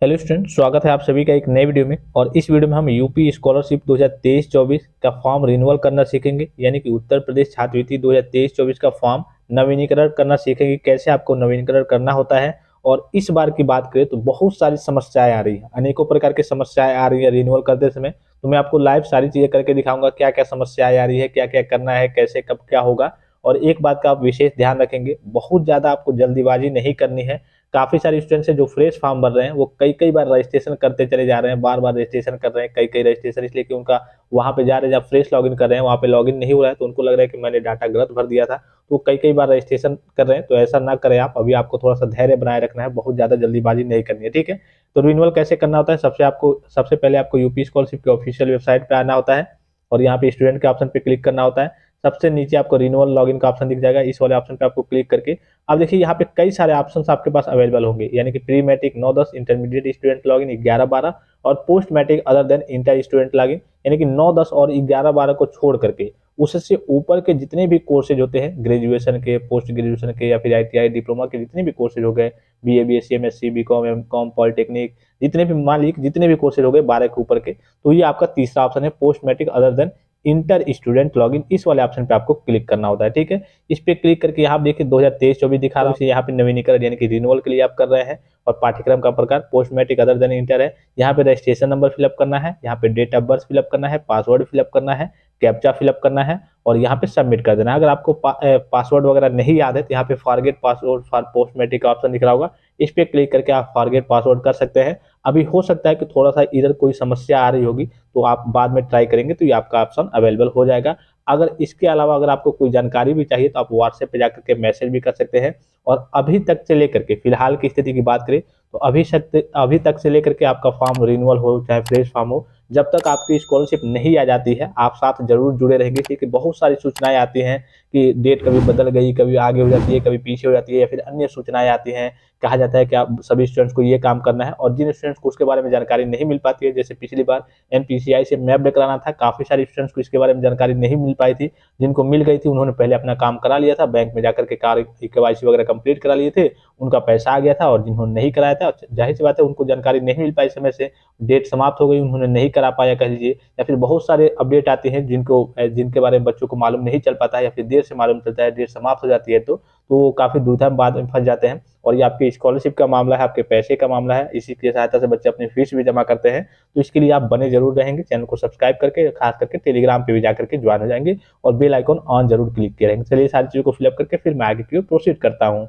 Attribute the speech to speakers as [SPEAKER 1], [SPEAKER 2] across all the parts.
[SPEAKER 1] Hello student, स्वागत है आप सभी का एक नए वीडियो में। और इस वीडियो में हम यूपी स्कॉलरशिप 2023-24 का फॉर्म रिन्यूअल करना सीखेंगे, यानी कि उत्तर प्रदेश छात्रवृत्ति 2023-24 का फॉर्म नवीनीकरण करना सीखेंगे। कैसे आपको नवीनीकरण करना होता है। और इस बार की बात करें तो बहुत सारी समस्याएं आ रही हैं, अनेकों प्रकार की समस्याएं आ रही है रिन्यूअल करते समय। तो मैं आपको लाइव सारी चीजें करके दिखाऊंगा, क्या क्या समस्याएं आ रही है, क्या क्या करना है, कैसे कब क्या होगा। और एक बात का आप विशेष ध्यान रखेंगे, बहुत ज्यादा आपको जल्दीबाजी नहीं करनी है। काफी सारे स्टूडेंट्स हैं जो फ्रेश फॉर्म भर रहे हैं, वो कई कई बार रजिस्ट्रेशन करते चले जा रहे हैं, बार बार रजिस्ट्रेशन कर रहे हैं, कई कई रजिस्ट्रेशन, इसलिए कि उनका वहां पे जा रहे हैं, जब फ्रेश लॉगिन कर रहे हैं वहां पे लॉगिन नहीं हो रहा है, तो उनको लग रहा है कि मैंने डाटा गलत भर दिया था। तो वो कई कई बार रजिस्ट्रेशन कर रहे हैं, तो ऐसा ना करें आप। अभी आपको थोड़ा सा धैर्य बनाए रखना है, बहुत ज्यादा जल्दीबाजी नहीं करनी है, ठीक है। तो रिन्यूअल कैसे करना होता है, सबसे पहले आपको यूपी स्कॉलरशिप के ऑफिशियल वेबसाइट पे आना होता है और यहाँ पे स्टूडेंट के ऑप्शन पे क्लिक करना होता है। सबसे नीचे आपको रिन्यूअल लॉगिन का ऑप्शन दिख जाएगा, इस वाले ऑप्शन पे आपको क्लिक करके अब देखिए यहाँ पे कई सारे ऑप्शंस आपके पास अवेलेबल होंगे, यानी कि pre matric 9-10, intermediate student login 11-12 और post matric other than inter student login, यानी कि 9-10 और 11-12 को छोड़ करके उससे ऊपर के जितने भी कोर्सेज होते हैं, ग्रेजुएशन के, पोस्ट ग्रेजुएशन के या फिर आईटीआई डिप्लोमा के जितने भी कोर्सेज हो गए, BA, BSc, MSc, BCom, MCom, polytechnic, जितने भी मान लीजिए जितने भी कोर्सेज हो गए 12 के ऊपर के, तो ये आपका तीसरा ऑप्शन है, post matric other than inter student login. इस वाले ऑप्शन पे आपको क्लिक करना होता है, ठीक है। इस पे क्लिक करके यहाँ देखिए 2023-24 दिखा रहा है, यहाँ पे नवीनीकरण यानी कि रिन्यूअल के लिए आप कर रहे हैं। और पाठ्यक्रम का प्रकार post matric other than inter है। यहाँ पे रजिस्ट्रेशन नंबर फिलअप करना है, यहाँ पे डेट ऑफ बर्थ फिलअप करना है, पासवर्ड फिलअप करना है, कैप्चा फिलअप करना है और यहाँ पे सबमिट कर देना है। अगर आपको पासवर्ड वगैरह नहीं याद है तो यहाँ पे forget password for post matric का ऑप्शन दिख रहा होगा, इस पे क्लिक करके आप फॉरगेट पासवर्ड कर सकते हैं। अभी हो सकता है कि थोड़ा सा इधर कोई समस्या आ रही होगी, तो आप बाद में ट्राई करेंगे तो ये आपका ऑप्शन अवेलेबल हो जाएगा। अगर इसके अलावा अगर आपको कोई जानकारी भी चाहिए तो आप व्हाट्सएप पे जाकर के मैसेज भी कर सकते हैं। और अभी तक से लेकर के फिलहाल की स्थिति की बात करें तो अभी तक से लेकर के आपका फॉर्म रिन्यूअल हो चाहे फ्रेश फॉर्म हो, जब तक आपकी स्कॉलरशिप नहीं आ जाती है आप साथ जरूर जुड़े रहेंगे, क्योंकि बहुत सारी सूचनाएं आती हैं कि डेट कभी बदल गई, कभी आगे हो जाती है, कभी पीछे हो जाती है, या फिर अन्य सूचनाएं आती हैं। कहा जाता है कि आप सभी स्टूडेंट्स को ये काम करना है, और जिन स्टूडेंट्स को उसके बारे में जानकारी नहीं मिल पाती है, जैसे पिछली बार एनपीसीआई से मैप कराना था, काफी सारे स्टूडेंट्स को इसके बारे में जानकारी नहीं मिल पाई थी। जिनको मिल गई थी उन्होंने पहले अपना काम करा लिया था, बैंक में जाकर के केवाईसी वगैरह कंप्लीट करा लिए थे, उनका पैसा आ गया था। और जिन्होंने नहीं कराया था, जाहिर सी बात है उनको जानकारी नहीं मिल पाई समय से, डेट समाप्त हो गई, उन्होंने नहीं करा पाया कह लीजिए, या फिर बहुत सारे अपडेट आते हैं जिनके बारे में बच्चों को मालूम नहीं चल पाता है, या फिर देर से मालूम चलता है, डेट समाप्त हो जाती है तो वो काफी दुविधा में बाद में फंस जाते हैं। और ये आपकी स्कॉलरशिप का मामला है, आपके पैसे का मामला है, इसी की सहायता से बच्चे अपनी फीस भी जमा करते हैं। तो इसके लिए आप बने जरूर रहेंगे, चैनल को सब्सक्राइब करके, खास करके टेलीग्राम पे भी जाकर के ज्वाइन हो जाएंगे और बेल आइकॉन ऑन जरूर क्लिक किए रहेंगे। चलिए सारी चीजों को फिलअप करके फिर मैं आगे की ओर प्रोसीड करता हूँ।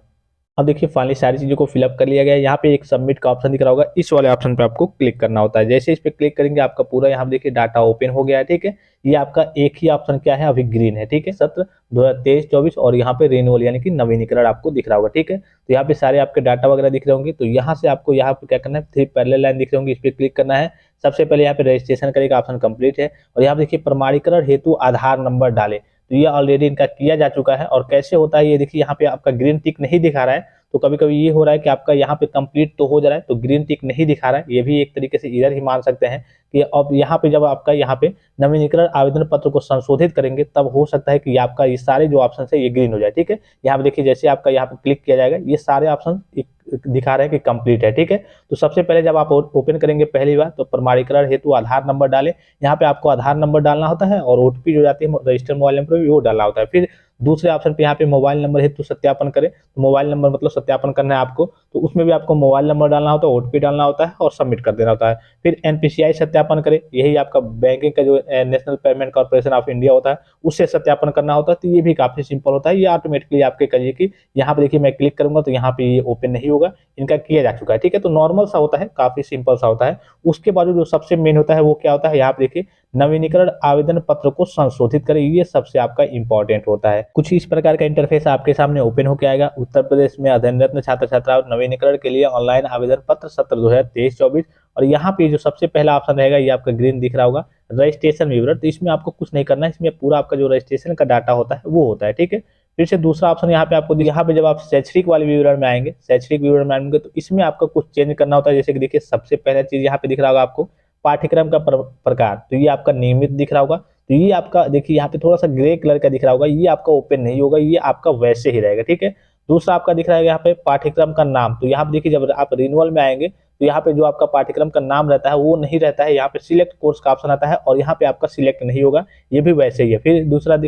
[SPEAKER 1] अब देखिए फाइनली सारी चीज़ों को फिलअप कर लिया गया है। यहाँ पे एक सबमिट का ऑप्शन दिख रहा होगा, इस वाले ऑप्शन पे आपको क्लिक करना होता है। जैसे इस पे क्लिक करेंगे आपका पूरा यहाँ देखिए डाटा ओपन हो गया है, ठीक है। ये आपका एक ही ऑप्शन क्या है, अभी ग्रीन है, ठीक है, सत्र 2023-24 और यहाँ पे रिन्यूअल यानी कि नवीनीकरण आपको दिख रहा होगा, ठीक है। तो यहाँ पे सारे आपके डाटा वगैरह दिख रहे होंगे, तो यहाँ से आपको यहाँ पे क्या करना है, 3 पैरेलल लाइन दिख रहे होंगे, इस पे क्लिक करना है। सबसे पहले यहाँ पे रजिस्ट्रेशन करेगा ऑप्शन कंप्लीट है, और यहाँ पे देखिए प्रमाणीकरण हेतु आधार नंबर डाले, तो ये ऑलरेडी इनका किया जा चुका है। और कैसे होता है ये देखिए, यहाँ पे आपका ग्रीन टिक नहीं दिखा रहा है, तो कभी कभी ये हो रहा है कि आपका यहाँ पे कंप्लीट तो हो जा रहा है तो ग्रीन टिक नहीं दिखा रहा है, ये भी एक तरीके से इधर ही मान सकते हैं कि अब यहाँ पे जब आपका यहाँ पे नवीनीकरण आवेदन पत्र को संशोधित करेंगे तब हो सकता है कि आपका ये सारे जो ऑप्शन है ये ग्रीन हो जाए, ठीक है। यहाँ पे देखिए जैसे आपका यहाँ पे क्लिक किया जाएगा ये सारे ऑप्शन दिखा रहे हैं कि कंप्लीट है, ठीक है। तो सबसे पहले जब आप ओपन करेंगे पहली बार तो प्रमाणीकरण हेतु आधार नंबर डालें, यहाँ पे आपको आधार नंबर डालना होता है और ओटीपी जो जाती है रजिस्टर्ड मोबाइल नंबर वो डालना होता है। फिर दूसरे ऑप्शन पे यहाँ पे मोबाइल नंबर हेतु सत्यापन करें, तो मोबाइल नंबर मतलब सत्यापन करना है आपको, तो उसमें भी आपको मोबाइल नंबर डालना होता है, ओटीपी डालना होता है और सबमिट कर देना होता है। फिर एनपीसीआई सत्यापन करें, यही आपका बैंकिंग का जो national payment corporation of India होता है उससे सत्यापन करना होता है। तो ये भी काफी सिंपल होता है, ये ऑटोमेटिकली आपके करिए कि यहाँ पे देखिए मैं क्लिक करूंगा तो यहाँ पे ये ओपन नहीं होगा, इनका किया जा चुका है, ठीक है। तो नॉर्मल सा होता है, काफी सिंपल सा होता है। उसके बाद जो सबसे मेन होता है वो क्या होता है, यहाँ पे देखिए नवीनीकरण आवेदन पत्र को संशोधित करें, ये सबसे आपका इंपॉर्टेंट होता है। कुछ इस प्रकार का इंटरफेस आपके सामने ओपन होकर आएगा। उत्तर प्रदेश में अध्ययनरत छात्र छात्राओं नवीनीकरण के लिए ऑनलाइन आवेदन पत्र सत्र 2023-24, और यहाँ पे जो सबसे पहला ऑप्शन रहेगा ये आपका ग्रीन दिख रहा होगा, रजिस्ट्रेशन विवरण। तो इसमें आपको कुछ नहीं करना है, इसमें पूरा आपका जो रजिस्ट्रेशन का डाटा होता है वो होता है, ठीक है। फिर से दूसरा ऑप्शन यहाँ पे आपको, यहाँ पे जब आप शैक्षणिक वाले विवरण में आएंगे, शैक्षणिक विवरण में आएंगे तो इसमें आपको कुछ चेंज करना होता है। जैसे कि देखिए सबसे पहला चीज यहाँ पे दिख रहा होगा आपको पाठ्यक्रम का प्रकार, तो ये आपका नियमित दिख रहा होगा। तो ये आपका देखिए यहाँ पे थोड़ा सा ग्रे कलर का दिख रहा होगा, ये आपका ओपन नहीं होगा, ये आपका वैसे ही रहेगा, ठीक है। दूसरा आपका दिख रहा है यहाँ पे पाठ्यक्रम का नाम, तो यहाँ पे देखिए जब आप रिन्यूअल में आएंगे तो यहाँ पे जो आपका पाठ्यक्रम का नाम रहता है वो नहीं रहता है, यहाँ पे सिलेक्ट कोर्स का ऑप्शन आता है और यहाँ पे आपका सिलेक्ट नहीं होगा, ये भी वैसे ही है। फिर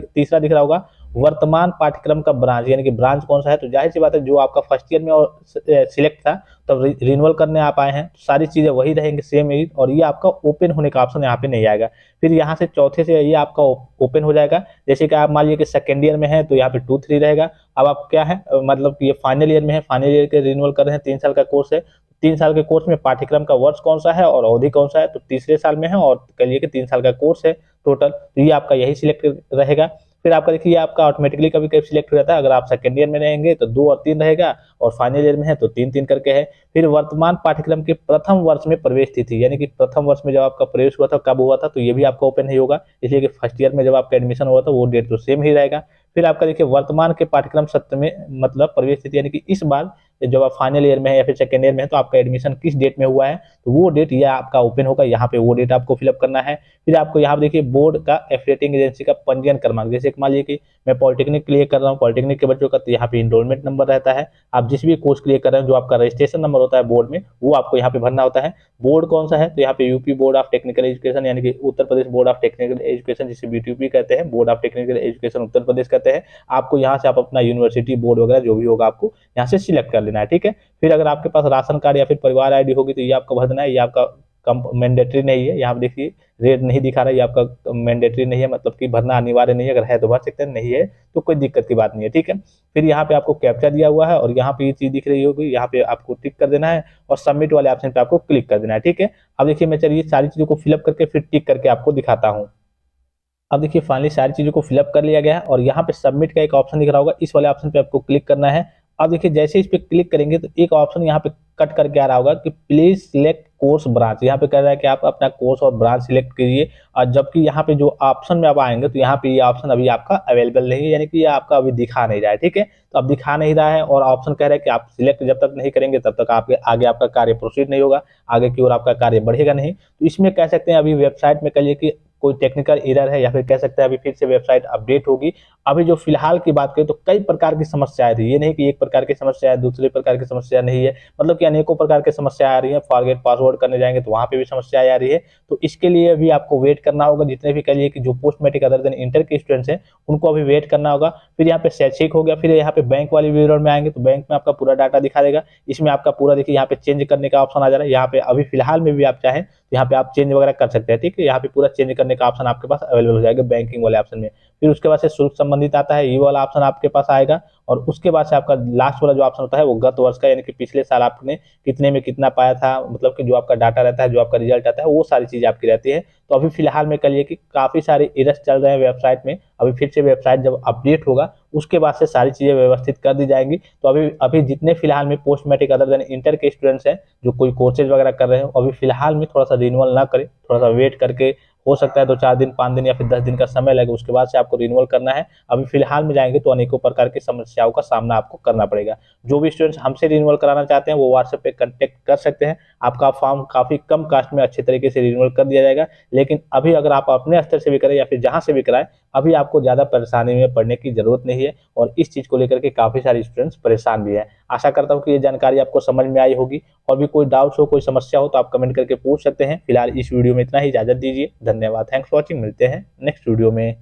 [SPEAKER 1] तीसरा दिख रहा होगा वर्तमान पाठ्यक्रम का ब्रांच, यानी कि ब्रांच कौन सा है, तो जाहिर सी बात है जो आपका फर्स्ट ईयर में और सिलेक्ट था तब रिन्यूअल करने आप आए हैं, तो सारी चीजें वही रहेंगी सेम ही, और ये आपका ओपन होने का ऑप्शन यहाँ पे नहीं आएगा। फिर यहाँ से चौथे से ये आपका ओपन हो जाएगा। जैसे कि आप मान लीजिए कि सेकेंड ईयर में है तो यहाँ पे 2-3 रहेगा। अब आप क्या है मतलब कि ये फाइनल ईयर में है, फाइनल ईयर के रिन्यूअल कर रहे हैं, 3 साल का कोर्स है, 3 साल के कोर्स में पाठ्यक्रम का वर्ष कौन सा है और अवधि कौन सा है, तो तीसरे साल में है और कहिए कि 3 साल का कोर्स है टोटल, तो ये आपका यही सिलेक्ट रहेगा। फिर आपका देखिए आपका ऑटोमेटिकली कभी कभी सिलेक्ट हो जाता है, अगर आप सेकंड ईयर में रहेंगे तो 2 और 3 रहेगा और फाइनल ईयर में है तो 3-3 करके है। फिर वर्तमान पाठ्यक्रम के प्रथम वर्ष में प्रवेश तिथि, यानी कि प्रथम वर्ष में जब आपका प्रवेश हुआ था कब हुआ था, तो ये भी आपका ओपन नहीं होगा, इसलिए कि फर्स्ट ईयर में जब आपका एडमिशन हुआ था वो डेट तो सेम ही रहेगा। फिर आपका देखिए वर्तमान के पाठ्यक्रम सत्र में मतलब प्रवेश तिथि, यानी कि इस बार जब आप फाइनल ईयर में है या फिर सेकेंड ईयर में है तो आपका एडमिशन किस डेट में हुआ है, तो वो डेट ये आपका ओपन होगा, यहाँ पे वो डेट आपको फिलअप करना है। फिर आपको यहाँ पे देखिए बोर्ड का एफिलिएटिंग एजेंसी का पंजीयन क्रमांक, जैसे मान लीजिए कि मैं पॉलिटेक्निक के लिए कर रहा हूँ, पॉलिटेक्निक के बच्चों का तो यहाँ पे इनरोलमेंट नंबर रहता है। आप जिस भी कोर्स के लिए कर रहे हैं जो आपका रजिस्ट्रेशन नंबर होता है बोर्ड में वो आपको यहाँ पे भरना होता है। बोर्ड कौन सा है, तो यहाँ पे UP board of technical education, यानी कि Uttar Pradesh board of technical education, जिसे बीटीयूपी कहते हैं, board of technical education Uttar Pradesh कहते हैं। आपको यहाँ से आप अपना यूनिवर्सिटी बोर्ड वगैरह जो भी होगा आपको यहाँ से सिलेक्ट कर लेना है, ठीक है। फिर अगर आपके पास राशन कार्ड या फिर परिवार आईडी होगी तो ये आपको भर देना है, ये आपका मैंडेटरी नहीं है, यहाँ पे देखिए रेड नहीं दिखा रहा है, ये आपका मैंडेटरी नहीं है, मतलब कि भरना अनिवार्य नहीं है, अगर है तो भर सकते हैं, नहीं है तो कोई दिक्कत की बात नहीं है, ठीक है। फिर यहाँ पे आपको कैप्चा दिया हुआ है और यहाँ पे ये चीज दिख रही होगी, यहाँ पे आपको टिक कर देना है और सबमिट वाले ऑप्शन पे आपको क्लिक कर देना है, ठीक है। अब देखिए मैं चलिए सारी चीजों को फिलअप करके फिर टिक करके आपको दिखाता हूँ। अब देखिए फाइनली सारी चीजों को फिलअप कर लिया गया है और यहाँ पे सबमिट का एक ऑप्शन दिख रहा होगा, इस वाले ऑप्शन पे आपको क्लिक करना है। अब देखिए जैसे इस पे क्लिक करेंगे तो एक ऑप्शन यहाँ पे कट करके आ रहा होगा कि प्लीज सिलेक्ट कोर्स ब्रांच, यहाँ पे कह रहा है कि आप अपना कोर्स और ब्रांच सिलेक्ट कीजिए, और जबकि यहाँ पे जो ऑप्शन में आप आएंगे तो यहाँ पे ये ऑप्शन अभी आपका अवेलेबल नहीं है, यानी कि ये आपका अभी दिखा नहीं रहा है, ठीक है। तो अब दिखा नहीं रहा है और ऑप्शन कह रहा है कि आप सिलेक्ट जब तक नहीं करेंगे तब तक आपके आगे आपका कार्य प्रोसीड नहीं होगा, आगे की ओर आपका कार्य बढ़ेगा नहीं। तो इसमें कह सकते हैं अभी वेबसाइट में कहिए कि कोई टेक्निकल एरर है या फिर कह सकते हैं अभी फिर से वेबसाइट अपडेट होगी। अभी जो फिलहाल की बात करें तो कई प्रकार की समस्याएं थी, ये नहीं कि एक प्रकार की समस्या है दूसरे प्रकार की समस्या नहीं है, मतलब कि अनेकों प्रकार की समस्या आ रही है। फॉरगेट पासवर्ड करने जाएंगे तो वहां पे भी समस्या आ रही है, तो इसके लिए भी आपको वेट करना होगा। जितने भी कहिए कि जो post matric other than inter के स्टूडेंट्स हैं उनको अभी वेट करना होगा। फिर यहाँ पे शैक्षिक हो गया, फिर यहाँ पे बैंक वाले विवरण में आएंगे तो बैंक में आपका पूरा डाटा दिखा देगा, इसमें आपका पूरा देखिए यहाँ पे चेंज करने का ऑप्शन आ जा रहा है। यहाँ पे अभी फिलहाल में भी आप चाहें तो यहाँ पे आप चेंज वगैरह कर सकते हैं, ठीक है। यहाँ पे पूरा चेंज करने का ऑप्शन आपके पास अवेलेबल हो जाएगा बैंकिंग वाले ऑप्शन में। फिर उसके बाद से शुल्क संबंधित आता है, ये वाला ऑप्शन आपके पास आएगा और उसके बाद से आपका लास्ट वाला जो ऑप्शन होता है वो गत वर्ष का, यानी कि पिछले साल आपने कितने में कितना पाया था, मतलब कि जो आपका डाटा रहता है, जो आपका रिजल्ट आता है वो सारी चीजें आपकी रहती है। तो अभी फिलहाल में कहिए कि काफी सारे एरर्स चल रहे हैं वेबसाइट में, अभी फिर से वेबसाइट जब अपडेट होगा उसके बाद से सारी चीजें व्यवस्थित कर दी जाएंगी। तो अभी जितने फिलहाल में post matric other than inter के स्टूडेंट्स हैं जो कोई कोर्सेज वगैरह कर रहे हैं, अभी फिलहाल में थोड़ा सा रिन्यूअल ना करें, थोड़ा सा वेट करके, हो सकता है 2-4 दिन 5 दिन या फिर 10 दिन का समय लगे, उसके बाद से आपको रिन्यूअल करना है। अभी फिलहाल में जाएंगे तो अनेकों प्रकार की समस्याओं का सामना आपको करना पड़ेगा। जो भी स्टूडेंट्स हमसे रिन्यूअल कराना चाहते हैं वो व्हाट्सएप पे कांटेक्ट कर सकते हैं, आपका फॉर्म काफी कम कास्ट में अच्छे तरीके से रिन्यूअल कर दिया जाएगा। लेकिन अभी अगर आप अपने स्तर से भी करें या फिर जहां से भी कराएं, अभी आपको ज्यादा परेशानी में पड़ने की जरूरत नहीं है और इस चीज को लेकर के काफी सारे स्टूडेंट्स परेशान भी हैं। आशा करता हूं कि ये जानकारी आपको समझ में आई होगी, और भी कोई डाउट्स हो, कोई समस्या हो तो आप कमेंट करके पूछ सकते हैं। फिलहाल इस वीडियो में इतना ही, इजाजत दीजिए, धन्यवाद, थैंक्स फॉर वॉचिंग, मिलते हैं नेक्स्ट वीडियो में।